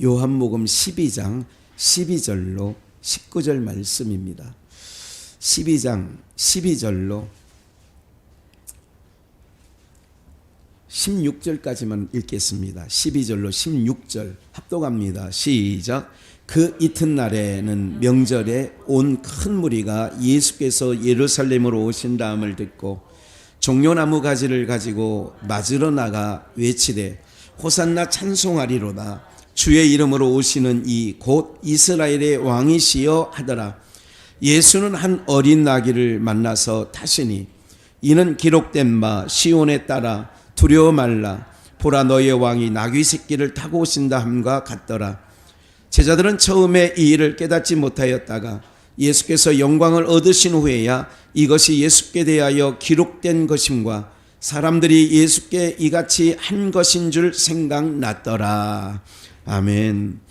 요한복음 12장 12절로 19절 말씀입니다. 12장 12절로 16절까지만 읽겠습니다. 12절로 16절 합독합니다. 시작. 그 이튿날에는 명절에 온 큰 무리가 예수께서 예루살렘으로 오신다함을 듣고 종려나무 가지를 가지고 맞으러 나가 외치되 호산나 찬송하리로다. 주의 이름으로 오시는 이 곧 이스라엘의 왕이시여 하더라. 예수는 한 어린 나귀를 만나서 타시니 이는 기록된 바 시온에 따라 두려워 말라 보라 너의 왕이 나귀 새끼를 타고 오신다 함과 같더라. 제자들은 처음에 이 일을 깨닫지 못하였다가 예수께서 영광을 얻으신 후에야 이것이 예수께 대하여 기록된 것임과 사람들이 예수께 이같이 한 것인 줄 생각났더라. 아멘.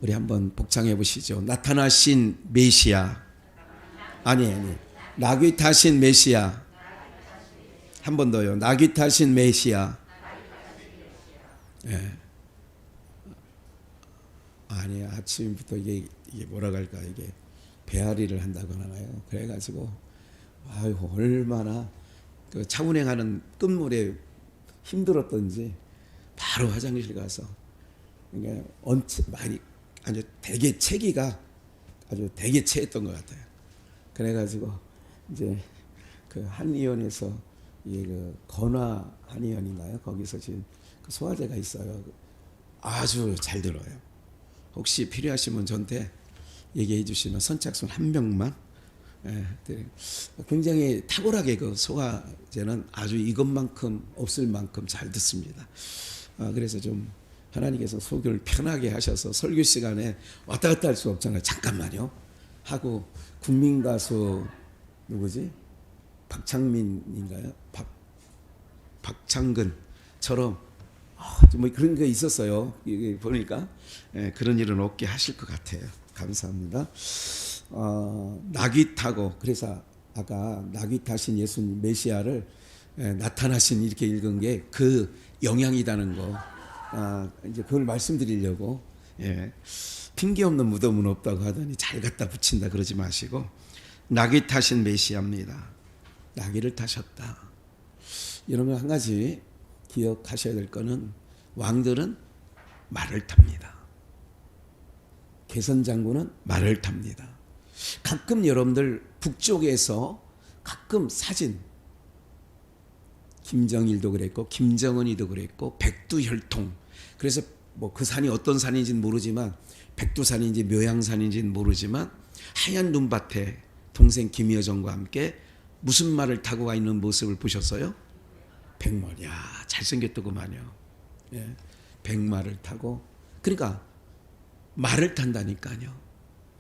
우리 한번 복창해 보시죠. 나타나신 메시아. 아니 나귀 타신 메시아. 한 번 더요. 나귀 타신 메시아. 예. 아니 아침부터 이게 뭐라 할까 이게 배앓이를 한다고 하나요. 그래가지고 아이고 얼마나 그 차 운행하는 끝물에 힘들었던지 바로 화장실 가서 그러니까 많이 아주 되게 체기가 아주 되게 체했던 것 같아요. 그래가지고 이제 그 한의원에서 그 건화 한의원인가요? 거기서 지금 그 소화제가 있어요. 아주 잘 들어요. 혹시 필요하시면 저한테 얘기해 주시면 선착순 한 명만. 예, 굉장히 탁월하게 그 소화제는 아주 이것만큼 없을 만큼 잘 듣습니다. 그래서 좀 하나님께서 소교를 편하게 하셔서 설교 시간에 왔다 갔다 할 수 없잖아요. 잠깐만요 하고 국민가수 누구지? 박창민인가요? 박창근처럼 뭐 그런 게 있었어요. 이게 보니까 그런 일은 없게 하실 것 같아요. 감사합니다. 나귀 타고 그래서 아까 나귀 타신 예수님 메시아를 나타나신 이렇게 읽은 게 그 영향이라는 거. 이제 그걸 말씀드리려고. 핑계 없는 무덤은 없다고 하더니 잘 갖다 붙인다 그러지 마시고 나귀 타신 메시아입니다. 나귀를 타셨다. 여러분 한 가지 기억하셔야 될 거는 왕들은 말을 탑니다. 개선장군은 말을 탑니다. 가끔 여러분들 북쪽에서 가끔 사진 김정일도 그랬고 김정은이도 그랬고 백두혈통 그래서 뭐 그 산이 어떤 산인지는 모르지만 백두산인지 묘양산인지는 모르지만 하얀 눈밭에 동생 김여정과 함께 무슨 말을 타고 가 있는 모습을 보셨어요? 백말. 야 잘생겼더구만요. 백말을 타고 그러니까 말을 탄다니까요.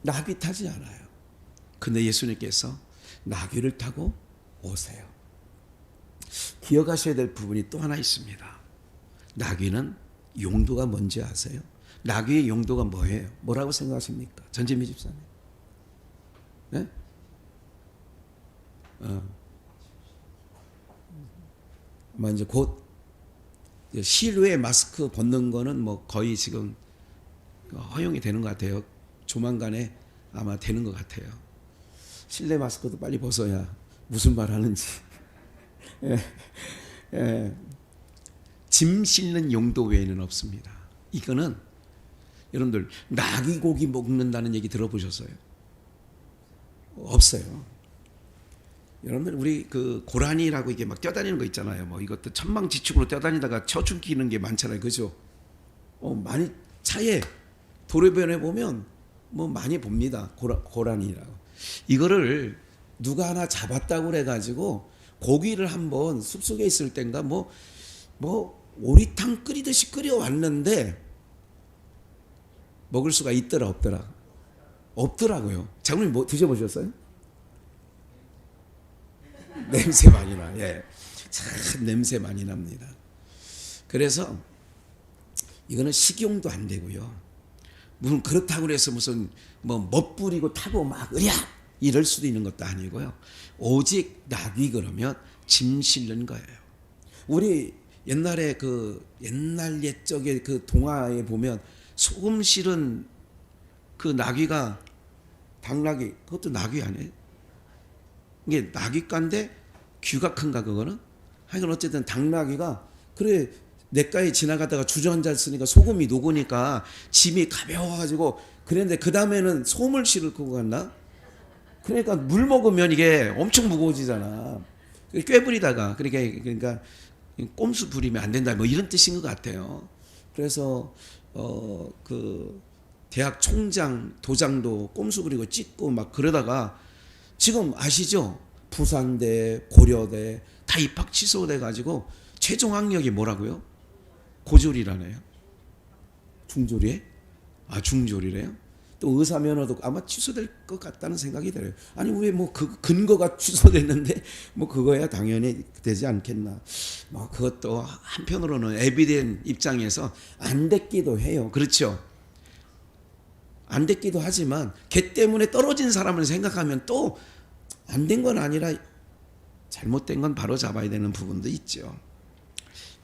나귀 타지 않아요. 근데 예수님께서 나귀를 타고 오세요. 기억하셔야 될 부분이 또 하나 있습니다. 나귀는 용도가 뭔지 아세요? 나귀의 용도가 뭐예요? 뭐라고 생각하십니까? 전진미 집사님. 네? 이제 곧 실외 마스크 벗는 거는 뭐 거의 지금 허용이 되는 것 같아요. 조만간에 아마 되는 것 같아요. 실내 마스크도 빨리 벗어야 무슨 말 하는지. 짐 싣는 용도 외에는 없습니다. 이거는 여러분들 나귀 고기 먹는다는 얘기 들어보셨어요? 없어요. 여러분들 우리 그 고라니라고 이게 막 뛰어다니는 거 있잖아요. 뭐 이것도 천방지축으로 뛰어다니다가 처죽이는 게 많잖아요. 그죠? 많이 차에 도로변에 보면 뭐 많이 봅니다. 고라니라고. 이거를 누가 하나 잡았다고 그래가지고 고기를 한번 숲속에 있을 땐가 뭐 오리탕 끓이듯이 끓여왔는데 먹을 수가 있더라 없더라? 없더라고요. 장모님 뭐 드셔보셨어요? 냄새 많이 나. 참 냄새 많이 납니다. 그래서 이거는 식용도 안 되고요. 무슨 그렇다고 해서 무슨 멋부리고 타고 막 으랴 이럴 수도 있는 것도 아니고요. 오직 나귀 그러면 짐 실는 거예요. 우리 옛날에 그 옛날 옛적의 그 동화에 보면 소금 실은 그 나귀가 당나귀, 그것도 나귀 아니에요? 이게 나귀가인데 귀가 큰가 그거는? 하여간 어쨌든 당나귀가 그래 냇가에 지나가다가 주저앉아 있으니까 소금이 녹으니까 짐이 가벼워가지고 그랬는데 그 다음에는 솜을 실고 갔나? 그러니까 물 먹으면 이게 엄청 무거워지잖아. 꾀부리다가 그러니까 꼼수 부리면 안 된다 뭐 이런 뜻인 것 같아요. 그래서 그 대학 총장 도장도 꼼수 부리고 찍고 막 그러다가 지금 아시죠? 부산대 고려대 다 입학 취소돼 가지고 최종 학력이 뭐라고요? 고졸이라네요. 중졸이에요? 아 중졸이래요? 또 의사 면허도 아마 취소될 것 같다는 생각이 들어요. 아니 왜 뭐 그 근거가 취소됐는데 뭐 그거야 당연히 되지 않겠나. 뭐 그것도 한편으로는 에비덴 입장에서 안 됐기도 해요. 그렇죠? 안 됐기도 하지만 걔 때문에 떨어진 사람을 생각하면 또 안 된 건 아니라 잘못된 건 바로 잡아야 되는 부분도 있죠.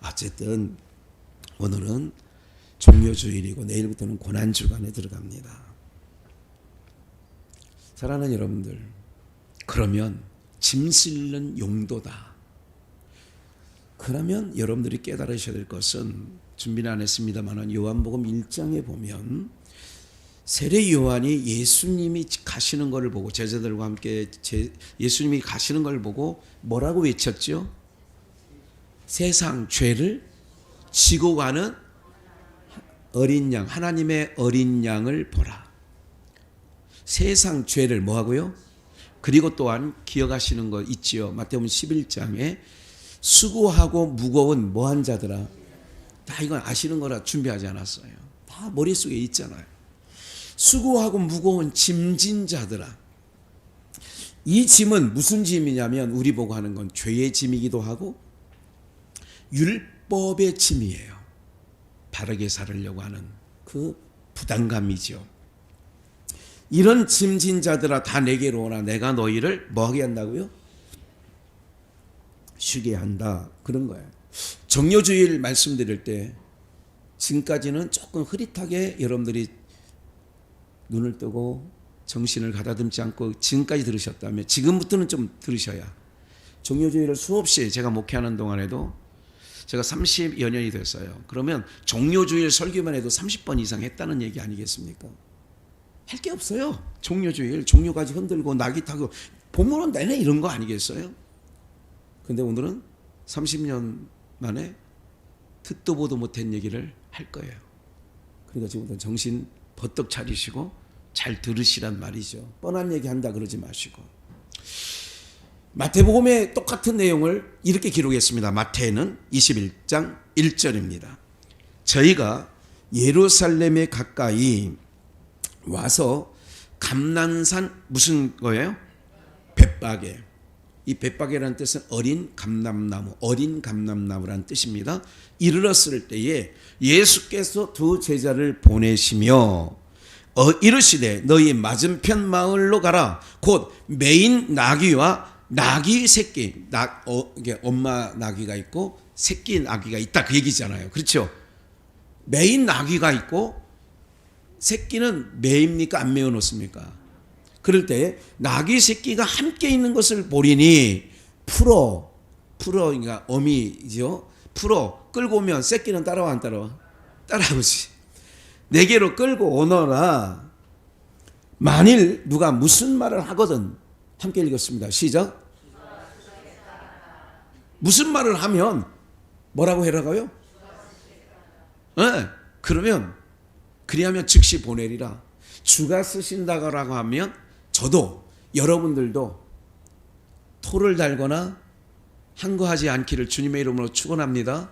어쨌든 오늘은 종료주일이고 내일부터는 고난주간에 들어갑니다. 사랑하는 여러분들, 그러면 짐 실는 용도다. 그러면 여러분들이 깨달으셔야 될 것은 준비는 안 했습니다만 요한복음 1장에 보면 세례 요한이 예수님이 가시는 것을 보고 제자들과 함께 예수님이 가시는 걸 보고 뭐라고 외쳤죠? 세상 죄를 지고 가는 어린 양, 하나님의 어린 양을 보라. 세상 죄를 뭐하고요? 그리고 또한 기억하시는 거 있지요. 마태복음 11장에 수고하고 무거운 뭐한 자들아. 다 이건 아시는 거라 준비하지 않았어요. 다 머릿속에 있잖아요. 수고하고 무거운 짐진 자들아. 이 짐은 무슨 짐이냐면 우리 보고 하는 건 죄의 짐이기도 하고 율법의 짐이에요. 바르게 살으려고 하는 그 부담감이죠. 이런 짐진 자들아 다 내게로 오라. 내가 너희를 뭐하게 한다고요? 쉬게 한다. 그런 거예요. 정료주일 말씀드릴 때 지금까지는 조금 흐릿하게 여러분들이 눈을 뜨고 정신을 가다듬지 않고 지금까지 들으셨다면 지금부터는 좀 들으셔야. 종료주일을 수없이 제가 목회하는 동안에도 제가 30여 년이 됐어요. 그러면 종료주일 설교만 해도 30번 이상 했다는 얘기 아니겠습니까? 할 게 없어요. 종료주일 종료까지 흔들고 낙이 타고 본문은 내내 이런 거 아니겠어요? 근데 오늘은 30년 만에 듣도 보도 못한 얘기를 할 거예요. 그러니까 지금부터 정신 버떡 차리시고 잘 들으시란 말이죠. 뻔한 얘기 한다 그러지 마시고. 마태복음의 똑같은 내용을 이렇게 기록했습니다. 마태는 21장 1절입니다. 저희가 예루살렘에 가까이 와서 감난산 무슨 거예요? 벳바게. 이 벳바게라는 뜻은 어린 감람나무, 어린 감람나무라는 뜻입니다. 이르렀을 때에 예수께서 두 제자를 보내시며 이르시되 너희 맞은편 마을로 가라. 곧 매인 나귀와 나귀 새끼, 이게 엄마 나귀가 있고 새끼 나귀가 있다 그 얘기잖아요. 그렇죠? 매인 나귀가 있고 새끼는 매입니까 안 매어 놓습니까? 그럴 때 나귀 새끼가 함께 있는 것을 보리니 풀어 그러니까 어미죠. 풀어 끌고 오면 새끼는 따라와 안 따라와? 따라오지. 내게로 끌고 오너라. 만일 누가 무슨 말을 하거든. 함께 읽었습니다. 시작. 무슨 말을 하면 뭐라고 해라고요? 네. 그러면 그리하면 즉시 보내리라. 주가 쓰신다고 하면 저도 여러분들도 토를 달거나 항거하지 않기를 주님의 이름으로 축원합니다.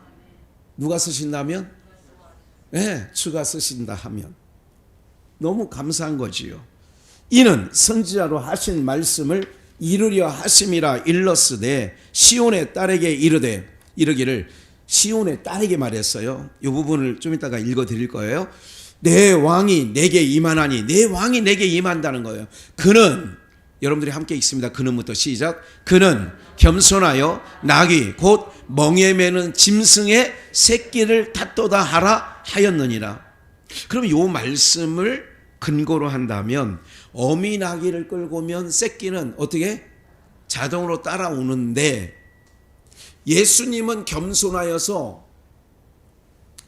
누가 쓰신다면? 네, 주가 쓰신다 하면 너무 감사한 거지요. 이는 선지자로 하신 말씀을 이루려 하심이라 일렀으되 시온의 딸에게 이르기를 시온의 딸에게 말했어요. 이 부분을 좀 이따가 읽어 드릴 거예요. 내 왕이 내게 임하나니 내 왕이 내게 임한다는 거예요. 그는 여러분들이 함께 읽습니다. 그는부터 시작. 그는 겸손하여 나귀 곧 멍에 매는 짐승의 새끼를 탓도다 하라 하였느니라. 그럼 이 말씀을 근거로 한다면 어미 나귀를 끌고 오면 새끼는 어떻게? 자동으로 따라오는데 예수님은 겸손하여서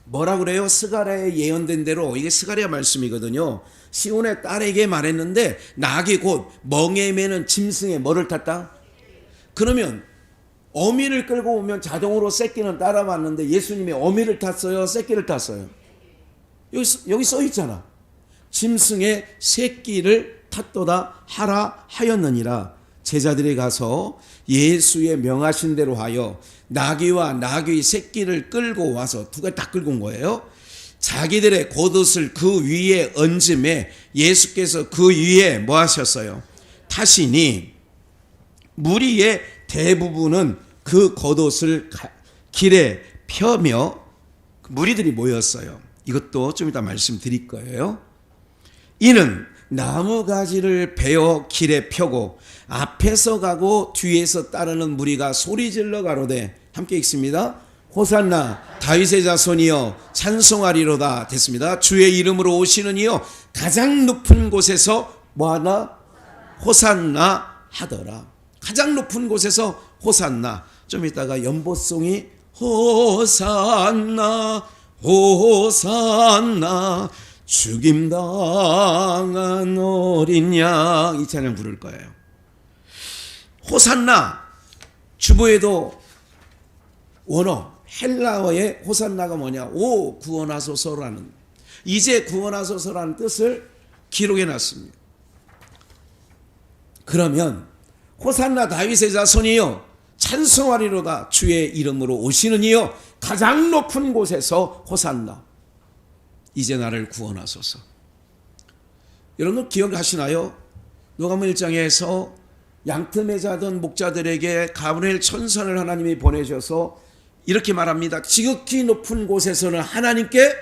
뭐라 그래요? 스가랴에 예언된 대로, 이게 스가랴 말씀이거든요. 시온의 딸에게 말했는데 나귀 곧 멍에 매는 짐승의 뭐를 탔다? 그러면 어미를 끌고 오면 자동으로 새끼는 따라왔는데 예수님이 어미를 탔어요? 새끼를 탔어요? 여기 써 있잖아. 짐승의 새끼를 탔도다 하라 하였느니라. 제자들이 가서 예수의 명하신 대로 하여 나귀와 나귀 새끼를 끌고 와서 두 가지 다 끌고 온 거예요. 자기들의 겉옷을 그 위에 얹음에 예수께서 그 위에 뭐 하셨어요? 타시니 무리의 대부분은 그 겉옷을 길에 펴며 무리들이 모였어요. 이것도 좀 이따 말씀드릴 거예요. 이는 나무가지를 베어 길에 펴고 앞에서 가고 뒤에서 따르는 무리가 소리질러 가로되, 함께 읽습니다. 호산나 다윗의 자손이여 찬송하리로다. 됐습니다. 주의 이름으로 오시는 이여 가장 높은 곳에서 뭐하나? 호산나 하더라. 가장 높은 곳에서 호산나. 좀 이따가 연보송이 호산나 호산나 죽임당한 어린 양, 이 찬양 부를 거예요. 호산나, 주보에도 원어 헬라어의 호산나가 뭐냐? 오 구원하소서라는, 이제 구원하소서라는 뜻을 기록해 놨습니다. 그러면 호산나 다윗의 자손이여 찬송하리로다. 주의 이름으로 오시는 이여 가장 높은 곳에서 호산나. 이제 나를 구원하소서. 여러분 기억하시나요? 누가복음 1장에서 양틈에 자던 목자들에게 가브리엘 천사를 하나님이 보내셔서 이렇게 말합니다. 지극히 높은 곳에서는 하나님께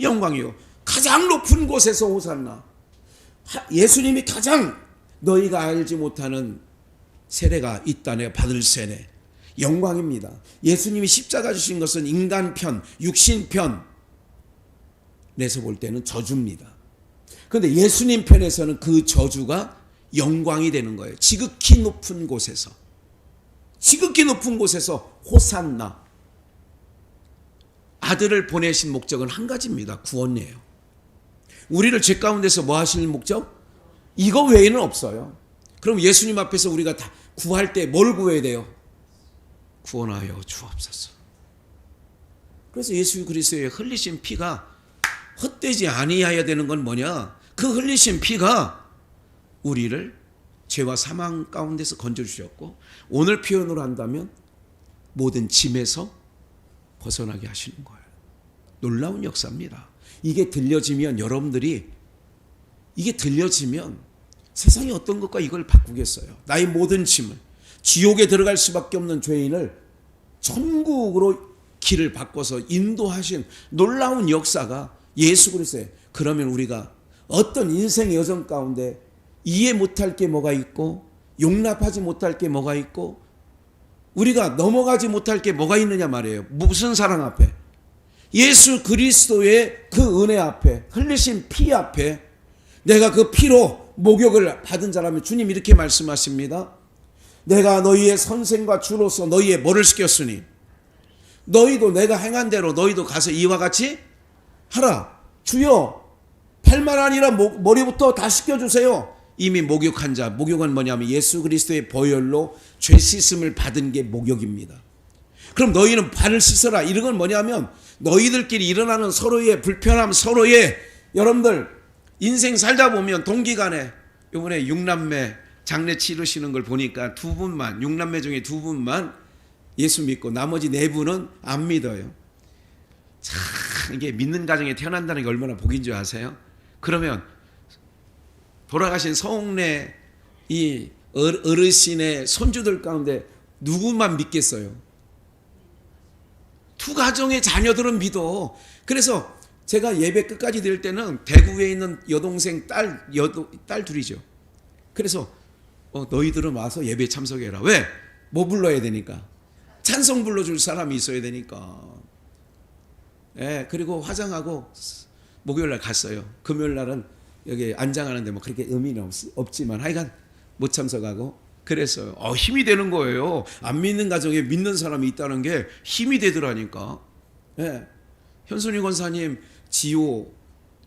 영광이요, 가장 높은 곳에서 호산나. 예수님이 가장 너희가 알지 못하는 세례가 있다. 내가 받을 세례 영광입니다. 예수님이 십자가 주신 것은 인간편, 육신편 내서 볼 때는 저주입니다. 그런데 예수님 편에서는 그 저주가 영광이 되는 거예요. 지극히 높은 곳에서, 지극히 높은 곳에서 호산나. 아들을 보내신 목적은 한 가지입니다. 구원이에요. 우리를 죄 가운데서 뭐 하시는 목적? 이거 외에는 없어요. 그럼 예수님 앞에서 우리가 다 구할 때 뭘 구해야 돼요? 구원하여 주옵소서. 그래서 예수 그리스도의 흘리신 피가 헛되지 아니하여야 되는 건 뭐냐? 그 흘리신 피가 우리를 죄와 사망 가운데서 건져주셨고, 오늘 표현으로 한다면 모든 짐에서 벗어나게 하시는 거예요. 놀라운 역사입니다. 이게 들려지면, 여러분들이 이게 들려지면 세상이 어떤 것과 이걸 바꾸겠어요? 나의 모든 짐을, 지옥에 들어갈 수밖에 없는 죄인을 천국으로 길을 바꿔서 인도하신 놀라운 역사가 예수 그리스도예요. 그러면 우리가 어떤 인생의 여정 가운데 이해 못할 게 뭐가 있고, 용납하지 못할 게 뭐가 있고, 우리가 넘어가지 못할 게 뭐가 있느냐 말이에요. 무슨 사랑 앞에? 예수 그리스도의 그 은혜 앞에, 흘리신 피 앞에 내가 그 피로 목욕을 받은 자라면 주님 이렇게 말씀하십니다. 내가 너희의 선생과 주로서 너희의 뭐를 시켰으니 너희도 내가 행한 대로 너희도 가서 이와 같이 하라. 주여, 팔만 아니라 머리부터 다 씻겨주세요. 이미 목욕한 자, 목욕은 뭐냐면 예수 그리스도의 보혈로 죄 씻음을 받은 게 목욕입니다. 그럼 너희는 발을 씻어라. 이런 건 뭐냐면 너희들끼리 일어나는 서로의 불편함, 서로의, 여러분들 인생 살다 보면 동기간에 이번에 6남매 장례 치르시는 걸 보니까 2분만, 6남매 중에 2분만 예수 믿고 나머지 4분은 안 믿어요. 참 이게 믿는 가정에 태어난다는 게 얼마나 복인 줄 아세요? 그러면 돌아가신 성례 이 어르신의 손주들 가운데 누구만 믿겠어요? 2 가정의 자녀들은 믿어. 그래서 제가 예배 끝까지 드릴 때는 대구에 있는 여동생 딸 둘이죠. 그래서 너희들은 와서 예배에 참석해라. 왜? 뭐 불러야 되니까. 찬송 불러줄 사람이 있어야 되니까. 예, 그리고 화장하고 목요일 날 갔어요. 금요일 날은 여기 안장하는데 뭐 그렇게 의미는 없지만 하여간 못 참석하고 그랬어요. 힘이 되는 거예요. 안 믿는 가정에 믿는 사람이 있다는 게 힘이 되더라니까. 예. 현순이 권사님, 지호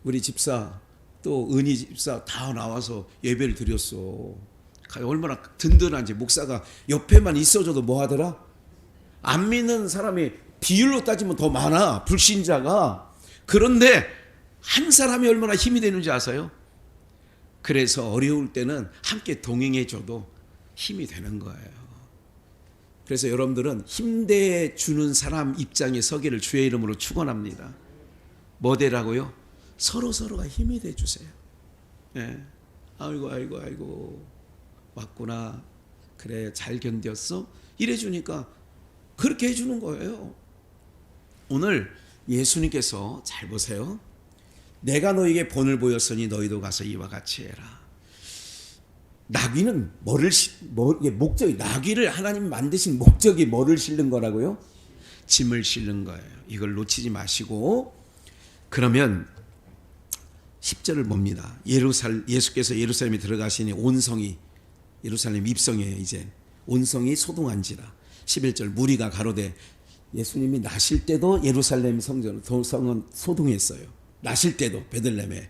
우리 집사 또 은희 집사 다 나와서 예배를 드렸어. 얼마나 든든한지. 목사가 옆에만 있어줘도 뭐 하더라? 안 믿는 사람이 비율로 따지면 더 많아, 불신자가. 그런데 한 사람이 얼마나 힘이 되는지 아세요? 그래서 어려울 때는 함께 동행해 줘도 힘이 되는 거예요. 그래서 여러분들은 힘내 주는 사람 입장에 서기를 주의 이름으로 축원합니다. 뭐 되라고요? 서로가 힘이 돼 주세요. 예. 아이고 왔구나. 그래, 잘 견뎠어? 이래 주니까 그렇게 해 주는 거예요. 오늘 예수님께서 잘 보세요. 내가 너에게 본을 보였으니 너희도 가서 이와 같이 해라. 나귀는 목적이, 나귀를 하나님 만드신 목적이 뭐를 실는 거라고요? 짐을 실는 거예요. 이걸 놓치지 마시고. 그러면 10절을 봅니다. 예수께서 예루살렘에 들어가시니 온 성이, 예루살렘 입성이에요. 이제 온 성이 소동한지라. 11절, 무리가 가로되, 예수님이 나실 때도 예루살렘 성은 소동했어요. 나실 때도 베들레헴에.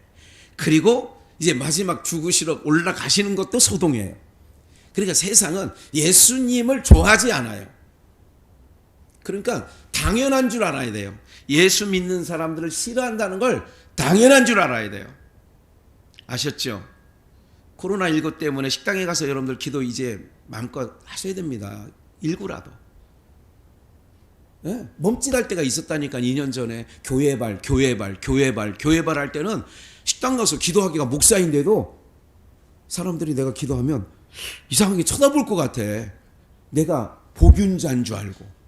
그리고 이제 마지막 죽으시러 올라가시는 것도 소동해요. 그러니까 세상은 예수님을 좋아하지 않아요. 그러니까 당연한 줄 알아야 돼요. 예수 믿는 사람들을 싫어한다는 걸 당연한 줄 알아야 돼요. 아셨죠? 코로나19 때문에 식당에 가서 여러분들 기도 이제 마음껏 하셔야 됩니다. 일구라도. 네? 몸짓할 때가 있었다니까. 2년 전에 교회발 할 때는 식당 가서 기도하기가 목사인데도 사람들이 내가 기도하면 이상하게 쳐다볼 것 같아. 내가 복균자인 줄 알고.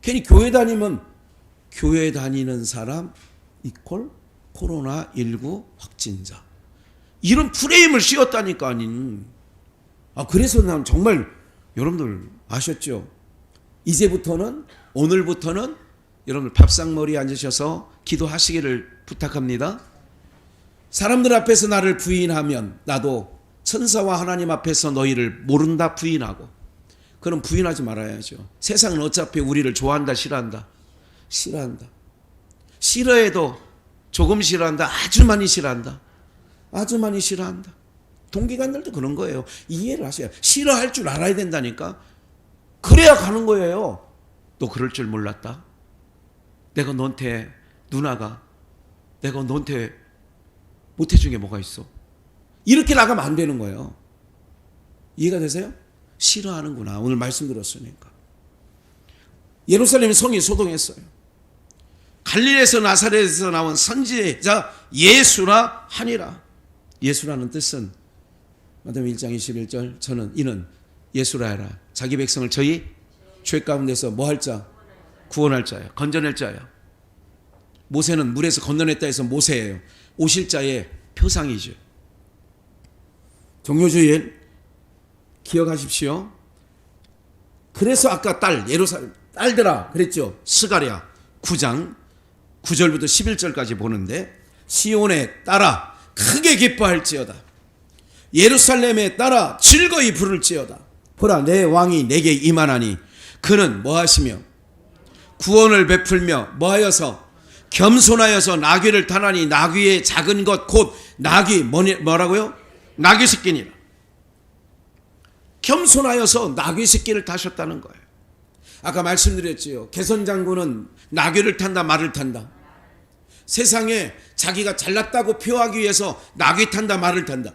괜히 교회 다니는 사람 이퀄 코로나19 확진자, 이런 프레임을 씌웠다니까. 아닌. 그래서 난 정말 여러분들 아셨죠? 이제부터는, 오늘부터는 여러분들 밥상머리에 앉으셔서 기도하시기를 부탁합니다. 사람들 앞에서 나를 부인하면 나도 천사와 하나님 앞에서 너희를 모른다 부인하고. 그럼 부인하지 말아야죠. 세상은 어차피 우리를 좋아한다 싫어한다? 싫어한다. 싫어해도 조금 싫어한다? 아주 많이 싫어한다? 아주 많이 싫어한다. 동기간들도 그런 거예요. 이해를 하셔야. 싫어할 줄 알아야 된다니까. 그래야 가는 거예요. 너 그럴 줄 몰랐다. 내가 너한테, 누나가 내가 너한테 못해준 게 뭐가 있어? 이렇게 나가면 안 되는 거예요. 이해가 되세요? 싫어하는구나. 오늘 말씀 들었으니까. 예루살렘 성이 소동했어요. 갈릴리에서 나사렛에서 나온 선지자 예수라 하니라. 예수라는 뜻은 마태복음 1장 21절, 저는 이는 예수라 하라. 자기 백성을 저희 죄 가운데서 뭐 할 자? 구원할 자예요. 건져낼 자예요. 모세는 물에서 건너냈다 해서 모세예요. 오실 자의 표상이죠. 종료주일 기억하십시오. 그래서 아까 예루살렘 딸들아 그랬죠. 스가랴 9장 9절부터 11절까지 보는데, 시온에 따라 크게 기뻐할지어다. 예루살렘에 따라 즐거이 부를지어다. 보라, 내 왕이 내게 임하나니 그는 뭐하시며 구원을 베풀며 뭐하여서 겸손하여서 나귀를 타나니 나귀의 작은 것 곧 나귀 뭐라고요? 나귀 새끼니라. 겸손하여서 나귀 새끼를 타셨다는 거예요. 아까 말씀드렸지요. 개선 장군은 나귀를 탄다 말을 탄다. 세상에 자기가 잘났다고 표하기 위해서 나귀 탄다 말을 탄다.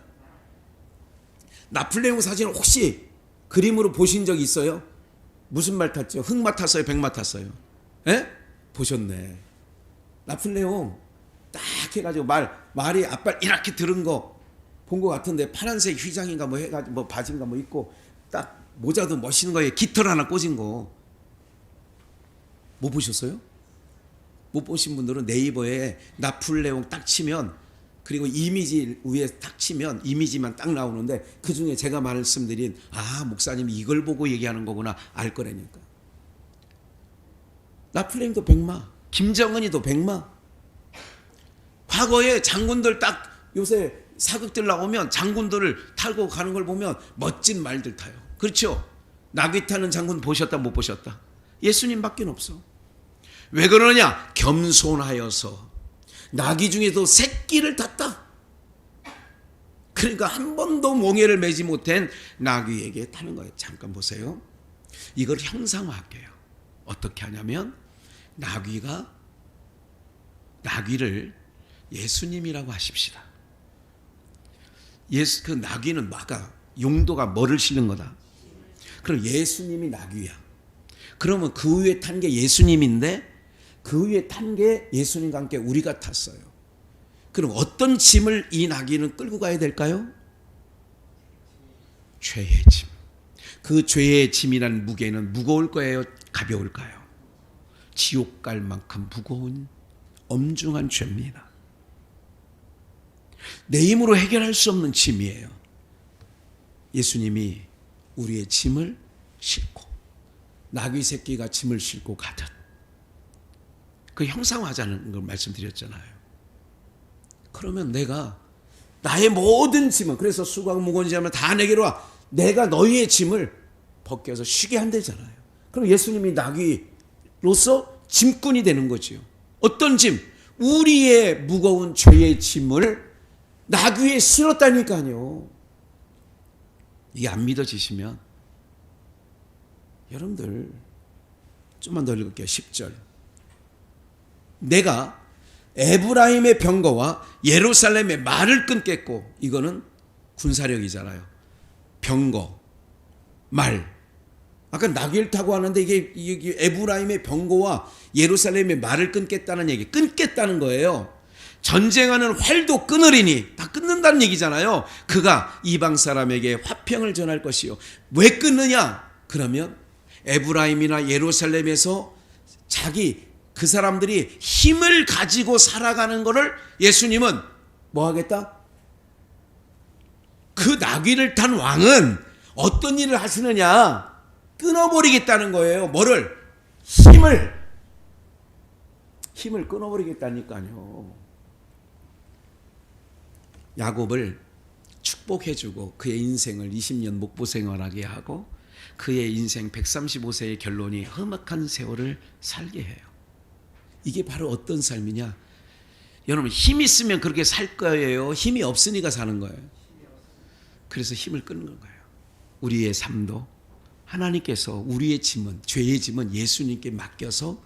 나폴레옹 사진을 혹시 그림으로 보신 적 있어요? 무슨 말 탔죠? 흑마 탔어요? 백마 탔어요? 예? 보셨네. 나폴레옹 딱 해가지고 말이 앞발 이렇게 들은 거 본 것 같은데, 파란색 휘장인가 뭐 해가지고 뭐 바지인가 뭐 입고 딱 모자도 멋있는 거에 깃털 하나 꽂은 거 못 보셨어요? 못 보신 분들은 네이버에 나폴레옹 딱 치면 그리고 이미지 위에 탁 치면 이미지만 딱 나오는데 그 중에 제가 말씀드린 목사님이 이걸 보고 얘기하는 거구나 알 거라니까. 라플레임도 백마, 김정은이도 백마. 과거에 장군들 딱 요새 사극들 나오면 장군들을 타고 가는 걸 보면 멋진 말들 타요. 그렇죠? 나귀 타는 장군 보셨다 못 보셨다? 예수님밖에 없어. 왜 그러냐? 겸손하여서. 나귀 중에도 새끼를 탔다. 그러니까 한 번도 몽해를 매지 못한 나귀에게 타는 거예요. 잠깐 보세요. 이걸 형상화할게요. 어떻게 하냐면 나귀를 예수님이라고 하십시다. 그 나귀는 용도가 뭐를 실는 거다. 그럼 예수님이 나귀야. 그러면 그 위에 탄 게 예수님인데 그 위에 탄 게 예수님과 함께 우리가 탔어요. 그럼 어떤 짐을 이 나귀는 끌고 가야 될까요? 죄의 짐. 그 죄의 짐이라는 무게는 무거울 거예요? 가벼울까요? 지옥 갈 만큼 무거운 엄중한 죄입니다. 내 힘으로 해결할 수 없는 짐이에요. 예수님이 우리의 짐을 싣고 나귀 새끼가 짐을 싣고 가듯 그 형상화하자는 걸 말씀드렸잖아요. 그러면 내가 나의 모든 짐은 그래서 수고하고 무거운 짐을 다 내게로 와. 내가 너희의 짐을 벗겨서 쉬게 한대잖아요. 그럼 예수님이 나귀로서 짐꾼이 되는 거지요. 어떤 짐? 우리의 무거운 죄의 짐을 나귀에 실었다니까요. 이게 안 믿어지시면 여러분들 좀만 더 읽을게요. 10절. 내가 에브라임의 병거와 예루살렘의 말을 끊겠고, 이거는 군사력이잖아요. 병거, 말. 아까 나귀를 타고 하는데 이게 에브라임의 병거와 예루살렘의 말을 끊겠다는 얘기, 끊겠다는 거예요. 전쟁하는 활도 끊으리니, 다 끊는다는 얘기잖아요. 그가 이방 사람에게 화평을 전할 것이요. 왜 끊느냐? 그러면 에브라임이나 예루살렘에서 그 사람들이 힘을 가지고 살아가는 것을 예수님은 뭐 하겠다? 그 나귀를 탄 왕은 어떤 일을 하시느냐? 끊어버리겠다는 거예요. 뭐를? 힘을 끊어버리겠다니까요. 야곱을 축복해주고 그의 인생을 20년 목보 생활하게 하고 그의 인생 135세의 결론이 험악한 세월을 살게 해요. 이게 바로 어떤 삶이냐? 여러분, 힘 있으면 그렇게 살 거예요? 힘이 없으니까 사는 거예요? 그래서 힘을 끊는 거예요. 우리의 삶도 하나님께서 우리의 짐은, 죄의 짐은 예수님께 맡겨서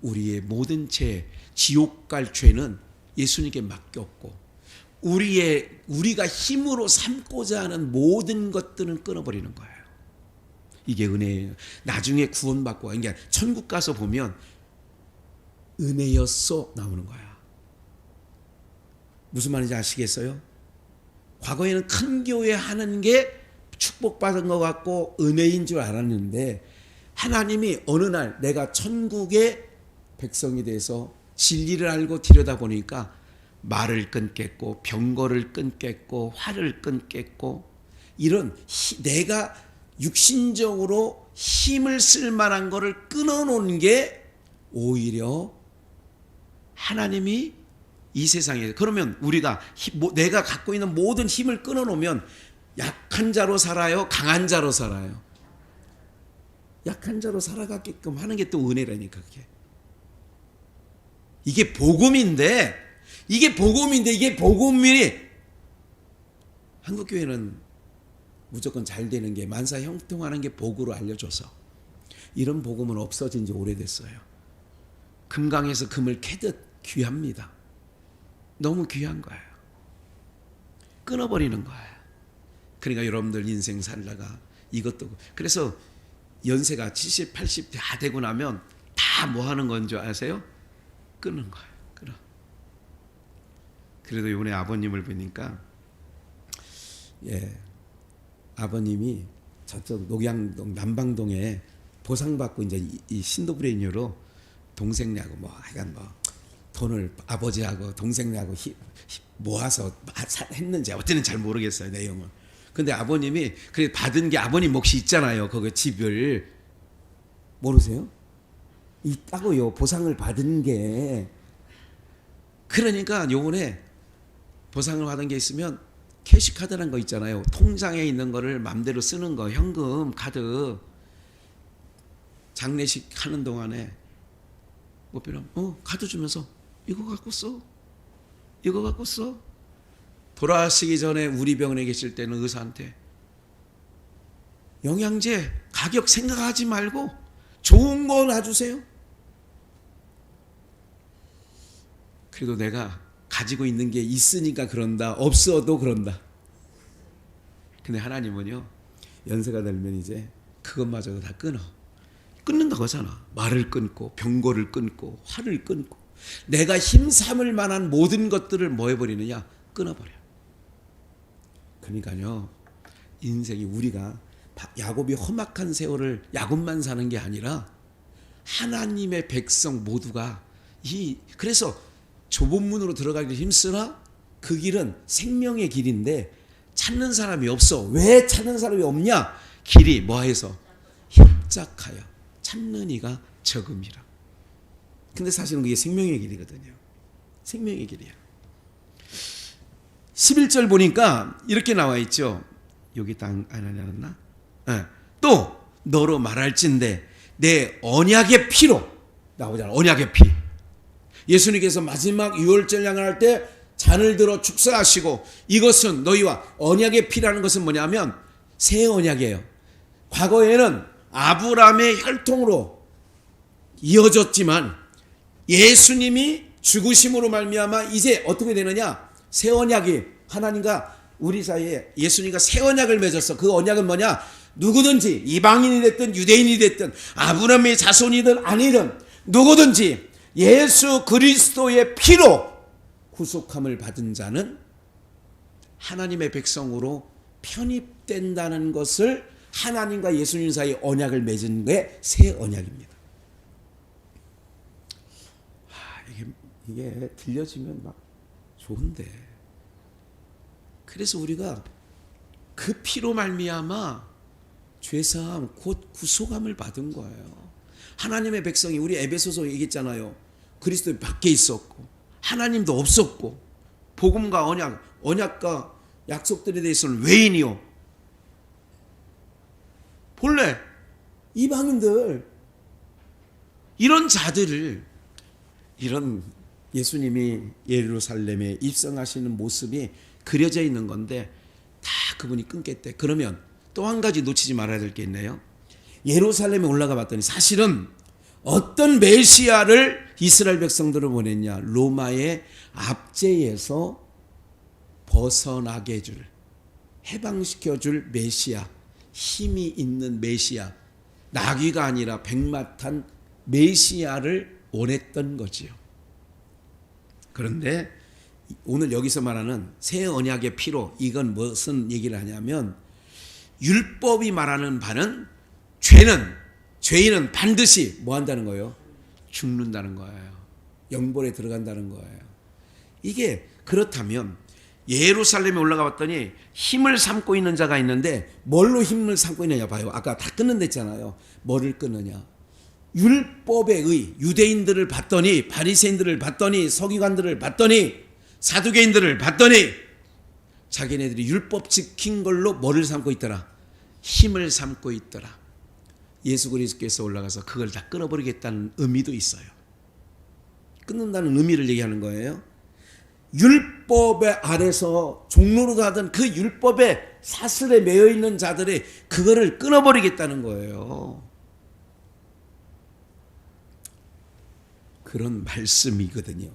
우리의 모든 죄, 지옥 갈 죄는 예수님께 맡겼고, 우리가 힘으로 삼고자 하는 모든 것들은 끊어버리는 거예요. 이게 은혜예요. 나중에 구원받고, 그러니까 천국 가서 보면 은혜였어 나오는 거야. 무슨 말인지 아시겠어요? 과거에는 큰 교회 하는 게 축복받은 것 같고 은혜인 줄 알았는데, 하나님이 어느 날 내가 천국의 백성이 돼서 진리를 알고 들여다보니까 말을 끊겠고 병거를 끊겠고 활을 끊겠고, 이런 내가 육신적으로 힘을 쓸 만한 거를 끊어놓은 게 오히려 하나님이 이 세상에, 그러면 우리가 내가 갖고 있는 모든 힘을 끊어놓으면 약한 자로 살아요? 강한 자로 살아요? 약한 자로 살아가게끔 하는 게 또 은혜라니까. 이게 복음인데 이게 복음이 한국교회는 무조건 잘 되는 게, 만사 형통하는 게 복으로 알려줘서 이런 복음은 없어진 지 오래됐어요. 금강에서 금을 캐듯 귀합니다. 너무 귀한 거예요. 끊어버리는 거예요. 그러니까 여러분들 인생 살다가 이것도, 그래서 연세가 70, 80 다 되고 나면 다 뭐 하는 건 줄 아세요? 끊는 거예요. 끊어. 그래도 이번에 아버님을 보니까, 아버님이 저쪽 녹양동 남방동에 보상받고 이제 이 신도브레인으로 동생네하고 하여간 돈을 아버지하고 동생하고 모아서 했는지 어쨌든 잘 모르겠어요, 내용은. 근데 아버님이 그래 받은 게 아버님 몫이 있잖아요. 그거 집을 모르세요? 있다고요. 보상을 받은 게. 그러니까 요번에 보상을 받은 게 있으면 캐시카드라는 거 있잖아요. 통장에 있는 거를 맘대로 쓰는 거. 현금 카드. 장례식 하는 동안에 뭐 필요하면 카드 주면서 이거 갖고 써. 이거 갖고 써. 돌아가시기 전에 우리 병원에 계실 때는 의사한테 영양제 가격 생각하지 말고 좋은 거 놔주세요. 그래도 내가 가지고 있는 게 있으니까 그런다. 없어도 그런다. 근데 하나님은요, 연세가 들면 이제 그것마저도 다 끊어. 끊는다고 하잖아. 말을 끊고 병고를 끊고 화를 끊고 내가 힘삼을 만한 모든 것들을 뭐 해버리느냐? 끊어버려. 그러니까요, 인생이 우리가 야곱이 험악한 세월을 야곱만 사는 게 아니라 하나님의 백성 모두가 그래서 좁은 문으로 들어가기 힘쓰나 그 길은 생명의 길인데 찾는 사람이 없어. 왜 찾는 사람이 없냐? 길이 뭐해서 협착하여 찾는 이가 적음이라. 근데 사실은 그게 생명의 길이거든요. 생명의 길이야. 11절 보니까 이렇게 나와 있죠. 여기 안 나왔나? 또 너로 말할진대 내 언약의 피로 나오잖아. 언약의 피. 예수님께서 마지막 유월절 양을 때 잔을 들어 축사하시고 이것은 너희와 언약의 피라는 것은 뭐냐면 새 언약이에요. 과거에는 아브라함의 혈통으로 이어졌지만 예수님이 죽으심으로 말미암아 이제 어떻게 되느냐? 새 언약이 하나님과 우리 사이에 예수님과 새 언약을 맺었어. 그 언약은 뭐냐? 누구든지 이방인이 됐든 유대인이 됐든 아브라함의 자손이든 아니든 누구든지 예수 그리스도의 피로 구속함을 받은 자는 하나님의 백성으로 편입된다는 것을 하나님과 예수님 사이 언약을 맺은 게 새 언약입니다. 이게 들려지면 막 좋은데 그래서 우리가 그 피로 말미암아 죄사함 곧 구속함을 받은 거예요. 하나님의 백성이 우리 에베소서 얘기했잖아요. 그리스도 밖에 있었고 하나님도 없었고 복음과 언약과 약속들에 대해서는 외인이요. 본래 이방인들 이런 자들을 이런 예수님이 예루살렘에 입성하시는 모습이 그려져 있는 건데 다 그분이 끊겠대. 그러면 또 한 가지 놓치지 말아야 될 게 있네요. 예루살렘에 올라가 봤더니 사실은 어떤 메시아를 이스라엘 백성들을 보냈냐? 로마의 압제에서 벗어나게 해줄, 해방시켜줄 메시아, 힘이 있는 메시아, 나귀가 아니라 백마 탄 메시아를 원했던 거지요. 그런데 오늘 여기서 말하는 새 언약의 피로 이건 무슨 얘기를 하냐면 율법이 말하는 바는 죄인은 반드시 뭐 한다는 거예요? 죽는다는 거예요. 영벌에 들어간다는 거예요. 이게 그렇다면 예루살렘에 올라가 봤더니 힘을 삼고 있는 자가 있는데 뭘로 힘을 삼고 있느냐 봐요. 아까 다 끊는다 했잖아요. 뭐를 끊느냐? 율법의 의, 유대인들을 봤더니 바리새인들을 봤더니 서기관들을 봤더니 사두개인들을 봤더니 자기네들이 율법 지킨 걸로 뭐를 삼고 있더라? 힘을 삼고 있더라. 예수 그리스도께서 올라가서 그걸 다 끊어버리겠다는 의미도 있어요. 끊는다는 의미를 얘기하는 거예요. 율법의 아래서 종로로 가던 그 율법의 사슬에 매여 있는 자들이 그거를 끊어버리겠다는 거예요. 그런 말씀이거든요.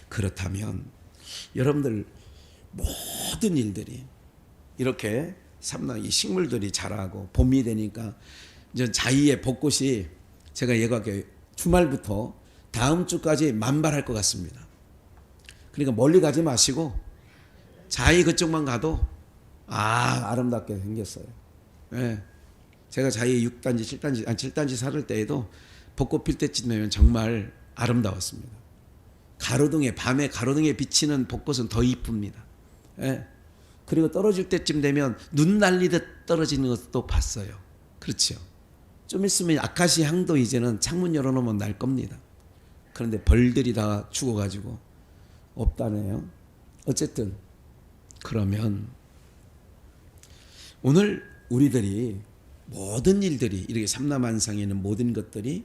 그렇다면 여러분들 모든 일들이 이렇게 삼나이 식물들이 자라고 봄이 되니까 이제 자이의 벚꽃이 제가 예고할게요. 주말부터 다음 주까지 만발할 것 같습니다. 그러니까 멀리 가지 마시고 자이 그쪽만 가도 아름답게 생겼어요. 네. 제가 자이 6단지 7단지 살을 때에도 벚꽃 필 때쯤 되면 정말 아름다웠습니다. 가로등에 밤에 가로등에 비치는 벚꽃은 더 이쁩니다. 예. 그리고 떨어질 때쯤 되면 눈 날리듯 떨어지는 것도 봤어요. 그렇죠. 좀 있으면 아카시 향도 이제는 창문 열어놓으면 날 겁니다. 그런데 벌들이 다 죽어가지고 없다네요. 어쨌든 그러면 오늘 우리들이 모든 일들이 이렇게 삼라만상에 있는 모든 것들이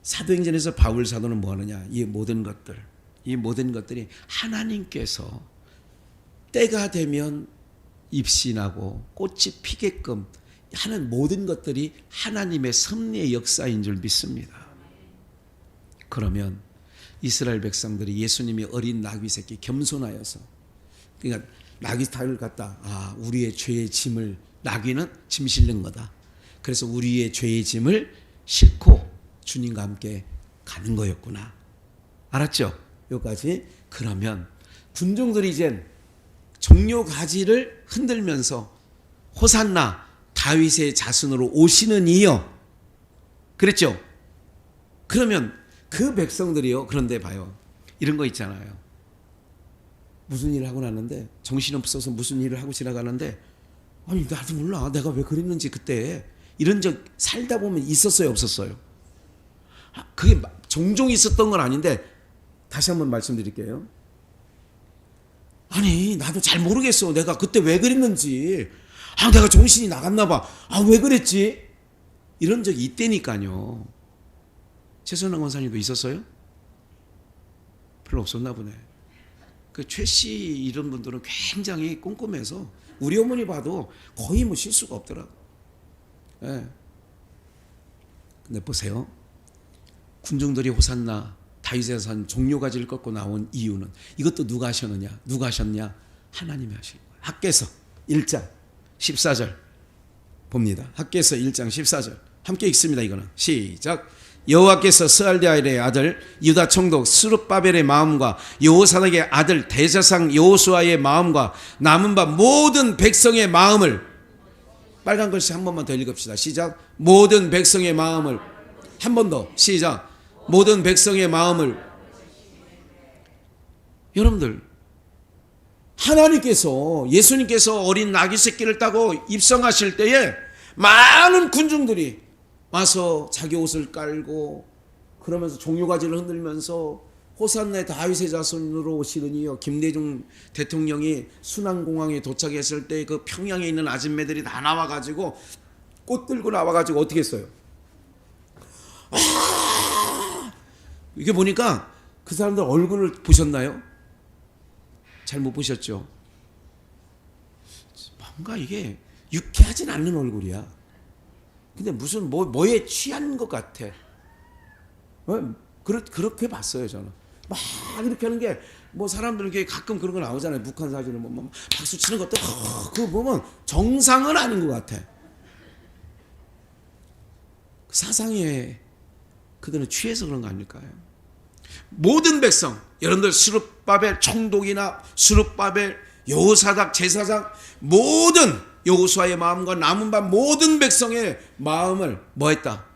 사도행전에서 바울 사도는 뭐 하느냐? 이 모든 것들이 하나님께서 때가 되면 입신하고 꽃이 피게끔 하는 모든 것들이 하나님의 섭리의 역사인 줄 믿습니다. 그러면 이스라엘 백성들이 예수님이 어린 나귀 새끼 겸손하여서, 그러니까 나귀 탑을 갖다 우리의 죄의 짐을, 나귀는 짐 실는 거다. 그래서 우리의 죄의 짐을 싣고 주님과 함께 가는 거였구나. 알았죠? 여기까지. 그러면 군중들이 이젠 종려 가지를 흔들면서 호산나 다윗의 자손으로 오시는 이여. 그랬죠? 그러면 그 백성들이요. 그런데 봐요. 이런 거 있잖아요. 무슨 일을 하고 났는데 정신없어서 무슨 일을 하고 지나가는데 아니 나도 몰라. 내가 왜 그랬는지 그때. 이런 적 살다 보면 있었어요? 없었어요? 그게 종종 있었던 건 아닌데 다시 한번 말씀드릴게요. 아니 나도 잘 모르겠어. 내가 그때 왜 그랬는지. 내가 정신이 나갔나 봐. 왜 그랬지? 이런 적이 있다니까요. 최선영 원사님도 있었어요? 별로 없었나 보네. 그 최 씨 이런 분들은 굉장히 꼼꼼해서 우리 어머니 봐도 거의 뭐 실수가 없더라고. 예. 근데 보세요. 군중들이 호산나 다윗의 산 종려가지를 꺾고 나온 이유는 이것도 누가 하셨느냐? 누가 하셨냐? 하나님이 하신 거예요. 학개서 1장 14절 봅니다. 학개서 1장 14절 함께 읽습니다. 이거는 시작. 여호와께서 스알디아의 아들 유다 총독 스룹바벨의 마음과 여호사닥의 아들 대제사장 여호수아의 마음과 남은 바 모든 백성의 마음을, 빨간 글씨 한 번만 더 읽읍시다. 시작. 모든 백성의 마음을, 한 번 더 시작. 모든 백성의 마음을. 여러분들, 하나님께서 예수님께서 어린 나귀 새끼를 타고 입성하실 때에 많은 군중들이 와서 자기 옷을 깔고 그러면서 종려가지를 흔들면서 호산나 다윗의 자손으로 오시느니요. 김대중 대통령이 순안공항에 도착했을 때 그 평양에 있는 아줌매들이 다 나와가지고 꽃 들고 나와가지고 어떻게 했어요? 이게 보니까 그 사람들 얼굴을 보셨나요? 잘 못 보셨죠? 뭔가 이게 유쾌하진 않는 얼굴이야. 근데 무슨 뭐에 취한 것 같아. 그렇게 봤어요 저는. 막 이렇게 하는 게 뭐 사람들 이렇게 가끔 그런 거 나오잖아요. 북한 사진을 보면 박수 치는 것도 그거 보면 정상은 아닌 것 같아. 사상에 그들은 취해서 그런 거 아닐까요? 모든 백성, 여러분들 스룹바벨 총독이나 스룹바벨 여호사닥 제사장 모든 여호수아의 마음과 남은 바 모든 백성의 마음을 뭐 했다?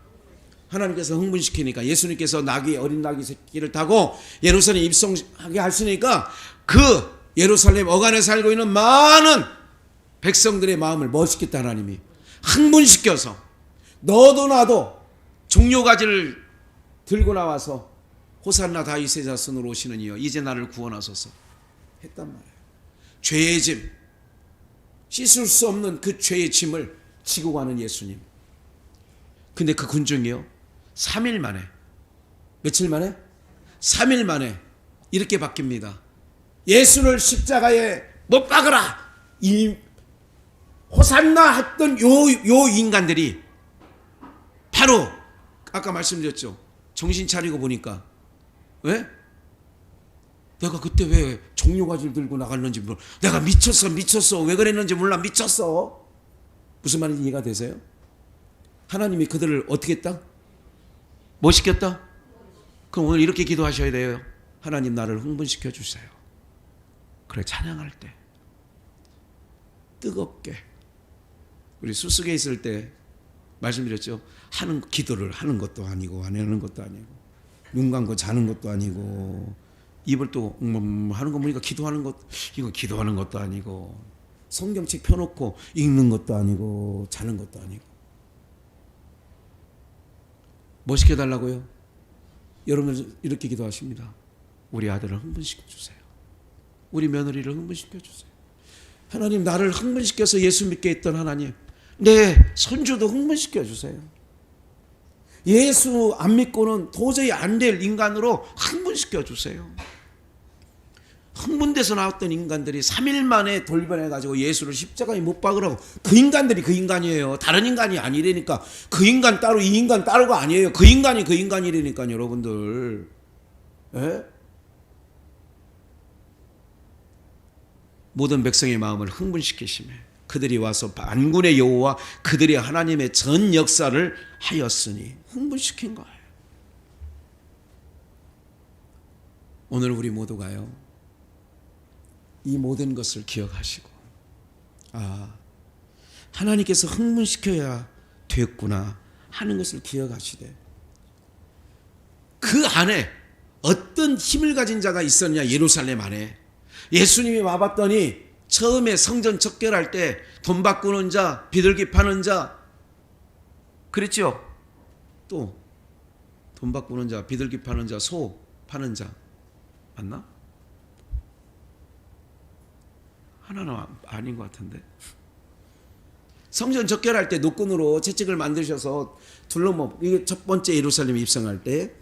하나님께서 흥분시키니까 예수님께서 어린 나귀 새끼를 타고 예루살렘 입성하게 하시니까 그 예루살렘 어간에 살고 있는 많은 백성들의 마음을 뭐 시켰다? 하나님이 흥분시켜서 너도 나도 종려가지를 들고 나와서 호산나 다윗의 자손으로 오시는 이여 이제 나를 구원하소서 했단 말이에요. 죄의 짐, 씻을 수 없는 그 죄의 짐을 지고 가는 예수님. 근데 그 군중이요 3일 만에, 며칠 만에? 3일 만에 이렇게 바뀝니다. 예수를 십자가에 못 박으라, 이 호산나 했던 요 인간들이 바로 아까 말씀드렸죠. 정신 차리고 보니까 왜? 내가 그때 왜 종려가지를 들고 나갔는지 몰라. 내가 미쳤어. 왜 그랬는지 몰라. 미쳤어. 무슨 말인지 이해가 되세요? 하나님이 그들을 어떻게 했다? 뭐 시켰다? 그럼 오늘 이렇게 기도하셔야 돼요. 하나님 나를 흥분시켜 주세요. 그래 찬양할 때 뜨겁게. 우리 숲속에 있을 때 말씀드렸죠. 기도를 하는 것도 아니고 안 하는 것도 아니고 눈 감고 자는 것도 아니고 입을 또 하는 거 보니까 기도하는 것, 이거 기도하는 것도 아니고 성경책 펴놓고 읽는 것도 아니고 자는 것도 아니고. 뭐 시켜달라고요? 여러분 이렇게 기도하십니다. 우리 아들을 흥분시켜주세요. 우리 며느리를 흥분시켜주세요. 하나님, 나를 흥분시켜서 예수 믿게 했던 하나님, 내 손주도 흥분시켜주세요. 예수 안 믿고는 도저히 안 될 인간으로 흥분시켜주세요. 흥분돼서 나왔던 인간들이 3일 만에 돌변해가지고 예수를 십자가에 못 박으라고. 그 인간들이 그 인간이에요. 다른 인간이 아니라니까. 그 인간 따로 이 인간 따로가 아니에요. 그 인간이 그 인간이라니까요, 여러분들. 에? 모든 백성의 마음을 흥분시키시며 그들이 와서 만군의 여호와 그들이 하나님의 전 역사를 하였으니 흥분시킨 거예요. 오늘 우리 모두가요, 이 모든 것을 기억하시고, 하나님께서 흥분시켜야 됐구나 하는 것을 기억하시되, 그 안에 어떤 힘을 가진 자가 있었냐, 예루살렘 안에. 예수님이 와봤더니 처음에 성전 적결할 때 돈 바꾸는 자, 비둘기 파는 자, 그랬죠? 또 돈 바꾸는 자, 비둘기 파는 자, 소 파는 자, 맞나? 하나는 아닌 것 같은데. 성전 적결할 때 노끈으로 채찍을 만드셔서 둘러먹, 이게 첫 번째 예루살렘 입성할 때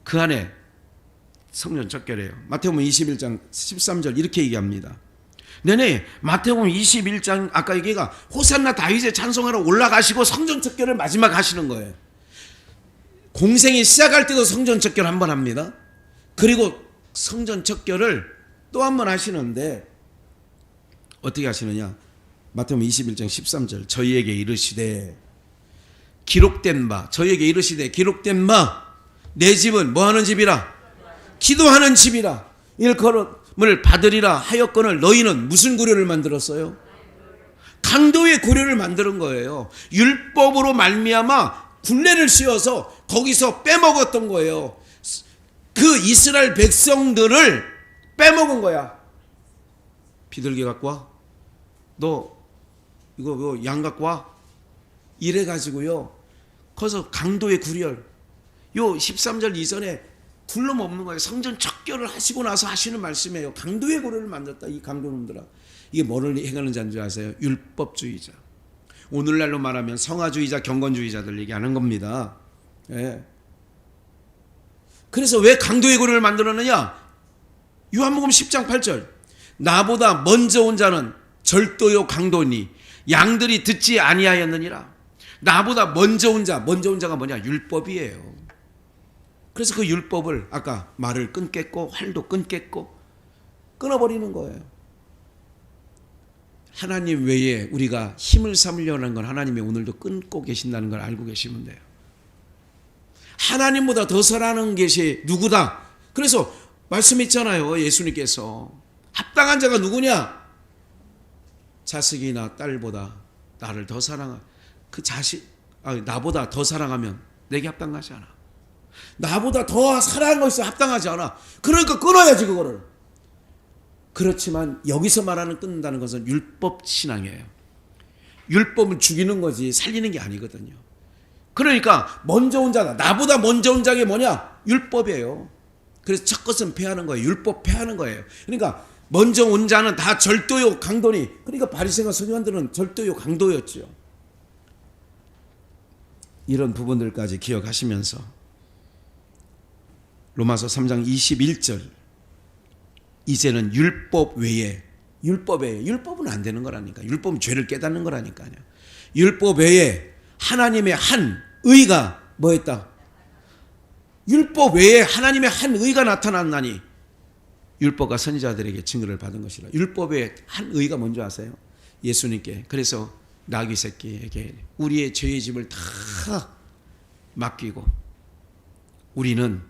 그 안에 성전 적결해요. 마태복음 21장 13절 이렇게 얘기합니다. 네네, 마태복음 21장 아까 얘기가 호산나 다윗의 찬송하러 올라가시고 성전 적결을 마지막 하시는 거예요. 공생이 시작할 때도 성전 적결 한번 합니다. 그리고 성전 적결을 또 한 번 하시는데 어떻게 하시느냐? 마태복음 21장 13절 저희에게 이르시되 기록된 바, 저희에게 이르시되 기록된 바, 내 집은 뭐하는 집이라? 기도하는 집이라. 일컬음을 받으리라 하였거늘 너희는 무슨 구려를 만들었어요? 강도의 구려를 만드는 거예요. 율법으로 말미암아 굴레를 씌워서 거기서 빼먹었던 거예요. 그 이스라엘 백성들을 빼먹은 거야. 비둘기 갖고 와? 너 이거 양 갖고 와? 이래가지고요, 거기서 강도의 구렬, 요 13절 이전에 둘러먹는 거예요. 성전 적결을 하시고 나서 하시는 말씀이에요. 강도의 고려를 만들었다, 이 강도놈들아. 이게 뭐를 행하는 자인 줄 아세요? 율법주의자. 오늘날로 말하면 성화주의자, 경건주의자들 얘기하는 겁니다. 예. 그래서 왜 강도의 고려를 만들었느냐? 요한복음 10장 8절 나보다 먼저 온 자는 절도요 강도니 양들이 듣지 아니하였느니라. 나보다 먼저 온 자가 뭐냐? 율법이에요. 그래서 그 율법을 아까 말을 끊겠고 활도 끊겠고 끊어버리는 거예요. 하나님 외에 우리가 힘을 삼으려는 건 하나님이 오늘도 끊고 계신다는 걸 알고 계시면 돼요. 하나님보다 더 사랑하는 것이 누구다? 그래서 말씀했잖아요. 예수님께서 합당한 자가 누구냐? 자식이나 딸보다 나를 더 사랑하, 그 자식, 나보다 더 사랑하면 내게 합당하지 않아. 나보다 더 사랑한 것이 합당하지 않아. 그러니까 끊어야지 그거를. 그렇지만 여기서 말하는 끊는다는 것은 율법 신앙이에요. 율법은 죽이는 거지 살리는 게 아니거든요. 그러니까 먼저 온 자다. 나보다 먼저 온 자가 뭐냐? 율법이에요. 그래서 첫 것은 폐하는 거예요. 율법 폐하는 거예요. 그러니까 먼저 온 자는 다 절도요 강도니. 그러니까 바리새인과 서기관들은 절도요 강도였죠. 이런 부분들까지 기억하시면서 로마서 3장 21절 이제는 율법 외에, 율법은 안 되는 거라니까. 율법은 죄를 깨닫는 거라니까요. 율법 외에 하나님의 한 의가 뭐였다? 율법 외에 하나님의 한 의가 나타났나니 율법과 선지자들에게 증거를 받은 것이라. 율법의 한 의가 뭔지 아세요? 예수님께. 그래서 나귀 새끼에게 우리의 죄의 짐을 다 맡기고 우리는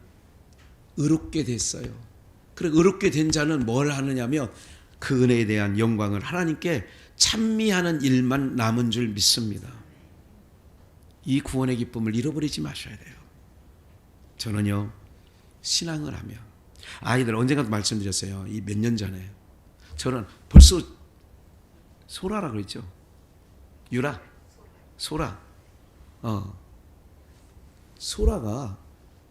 의롭게 됐어요. 그래, 의롭게 된 자는 뭘 하느냐면 그 은혜에 대한 영광을 하나님께 찬미하는 일만 남은 줄 믿습니다. 이 구원의 기쁨을 잃어버리지 마셔야 돼요. 저는요, 신앙을 하며 아이들 언젠가도 말씀드렸어요. 이 몇 년 전에 저는 벌써 소라라 그랬죠. 유라, 소라. 소라가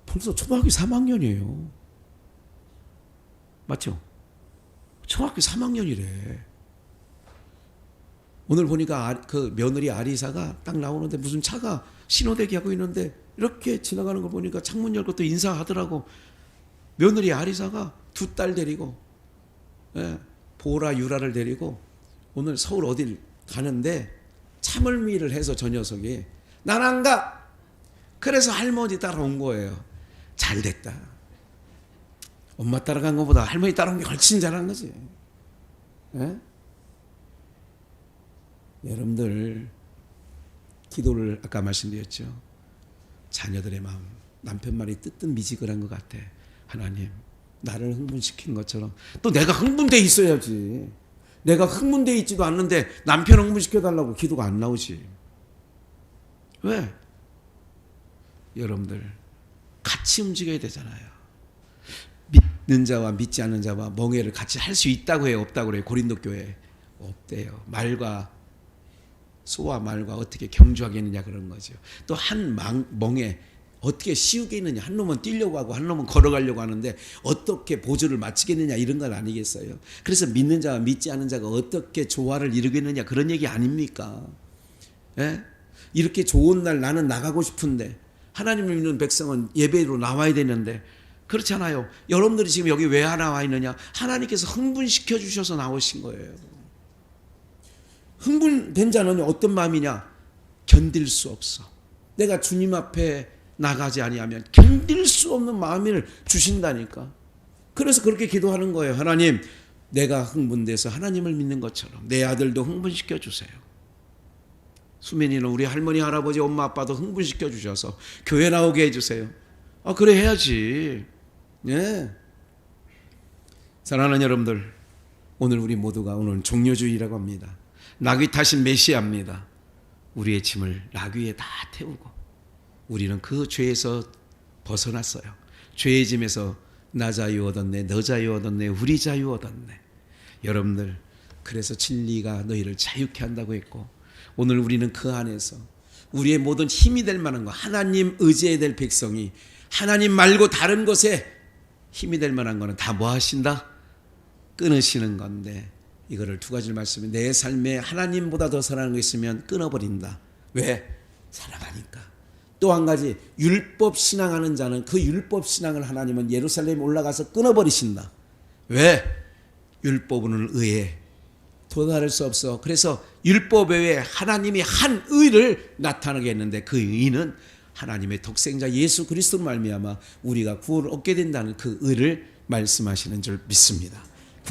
벌써 초등학교 3학년이에요. 맞죠? 초등학교 3학년이래. 오늘 보니까 그 며느리 아리사가 딱 나오는데 무슨 차가 신호대기하고 있는데 이렇게 지나가는 거 보니까 창문 열고 또 인사하더라고. 며느리 아리사가 두 딸 데리고, 보라 유라를 데리고 오늘 서울 어딜 가는데 차멀미를 해서 저 녀석이 난 안 가. 그래서 할머니 따라온 거예요. 잘 됐다. 엄마 따라간 것보다 할머니 따라온 게 훨씬 잘한 거지. 여러분들 기도를 아까 말씀드렸죠. 자녀들의 마음, 남편 말이 뜨뜻미지근한 것 같아. 하나님 나를 흥분시키는 것처럼 또 내가 흥분돼 있어야지. 내가 흥분돼 있지도 않는데 남편 흥분시켜달라고 기도가 안 나오지. 왜? 여러분들 같이 움직여야 되잖아요. 믿는 자와 믿지 않는 자와 멍에를 같이 할 수 있다고 해요? 없다고 그래요? 고린도 교회 없대요. 말과 소와 말과 어떻게 경주하겠느냐 그런 거죠. 또 한 멍에 어떻게 씌우겠느냐. 한 놈은 뛰려고 하고 한 놈은 걸어가려고 하는데 어떻게 보조를 맞추겠느냐 이런 건 아니겠어요. 그래서 믿는 자와 믿지 않는 자가 어떻게 조화를 이루겠느냐 그런 얘기 아닙니까? 이렇게 좋은 날 나는 나가고 싶은데 하나님을 믿는 백성은 예배로 나와야 되는데 그렇잖아요. 여러분들이 지금 여기 왜 나와 있느냐? 하나님께서 흥분시켜 주셔서 나오신 거예요. 흥분된 자는 어떤 마음이냐? 견딜 수 없어. 내가 주님 앞에 나가지 아니하면 견딜 수 없는 마음을 주신다니까. 그래서 그렇게 기도하는 거예요. 하나님, 내가 흥분돼서 하나님을 믿는 것처럼 내 아들도 흥분시켜 주세요. 수민이는 우리 할머니, 할아버지, 엄마, 아빠도 흥분시켜 주셔서 교회 나오게 해주세요. 그래 해야지. 사랑하는 여러분들, 오늘 우리 모두가 오늘 종려주의라고 합니다. 나귀 타신 메시아입니다. 우리의 짐을 나귀에 다 태우고 우리는 그 죄에서 벗어났어요. 죄의 짐에서 나 자유 얻었네, 너 자유 얻었네, 우리 자유 얻었네. 여러분들, 그래서 진리가 너희를 자유케 한다고 했고 오늘 우리는 그 안에서 우리의 모든 힘이 될 만한 거, 하나님 의지해야 될 백성이 하나님 말고 다른 것에 힘이 될 만한 거는 다 뭐 하신다? 끊으시는 건데, 이거를 두 가지를 말씀해. 내 삶에 하나님보다 더 사랑하는 거 있으면 끊어버린다. 왜? 사랑하니까. 또 한 가지, 율법 신앙하는 자는 그 율법 신앙을 하나님은 예루살렘에 올라가서 끊어버리신다. 왜? 율법은 의에 도달할 수 없어. 그래서 율법 외에 하나님이 한 의를 나타나게 했는데 그 의는 하나님의 독생자 예수 그리스도로 말미암아 우리가 구원을 얻게 된다는 그 의를 말씀하시는 줄 믿습니다.